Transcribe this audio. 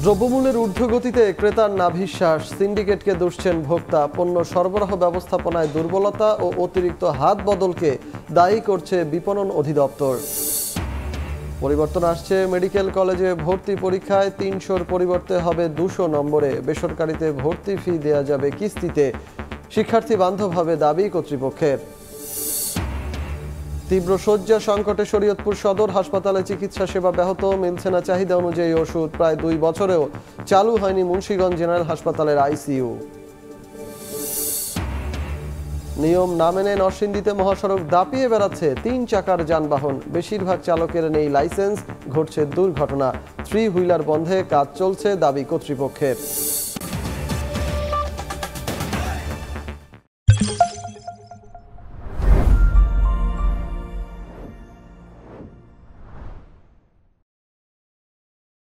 দ্রব্যমূল্যের ঊর্ধ্বগতিতে ক্রেতার নাভিশ্বাস, সিন্ডিকেটকে দুষছেন ভোক্তা। পণ্য সরবরাহ ব্যবস্থাপনায় দুর্বলতা ও অতিরিক্ত হাত বদলকে দায়ী করছে বিপণন অধিদপ্তর। পরিবর্তন আসছে মেডিকেল কলেজে ভর্তি পরীক্ষায় ৩০০-র পরিবর্তে হবে ২০০ নম্বরে। বেসরকারিতে ভর্তি ফি দেয়া যাবে কিস্তিতে। শিক্ষার্থী বান্ধব হবে দাবি কর্তৃপক্ষের। তীব্র শয্যা সংকটে শরীয়তপুর সদর হাসপাতালে চিকিৎসা সেবা ব্যাহত, মিলছে না চাহিদা অনুযায়ী ওষুধ। প্রায় ২ বছরেও চালু হয়নি মুন্সিগঞ্জ জেনারেল হাসপাতালের আইসিইউ। নিয়ম না মেনে নরসিংদীতে মহাসড়ক দাপিয়ে বেড়াচ্ছে ৩ চাকার যানবাহন। বেশিরভাগ চালকের নেই লাইসেন্স, ঘটছে দুর্ঘটনা। 3 হুইলার বন্ধে কাজ চলছে, দাবি কর্তৃপক্ষের।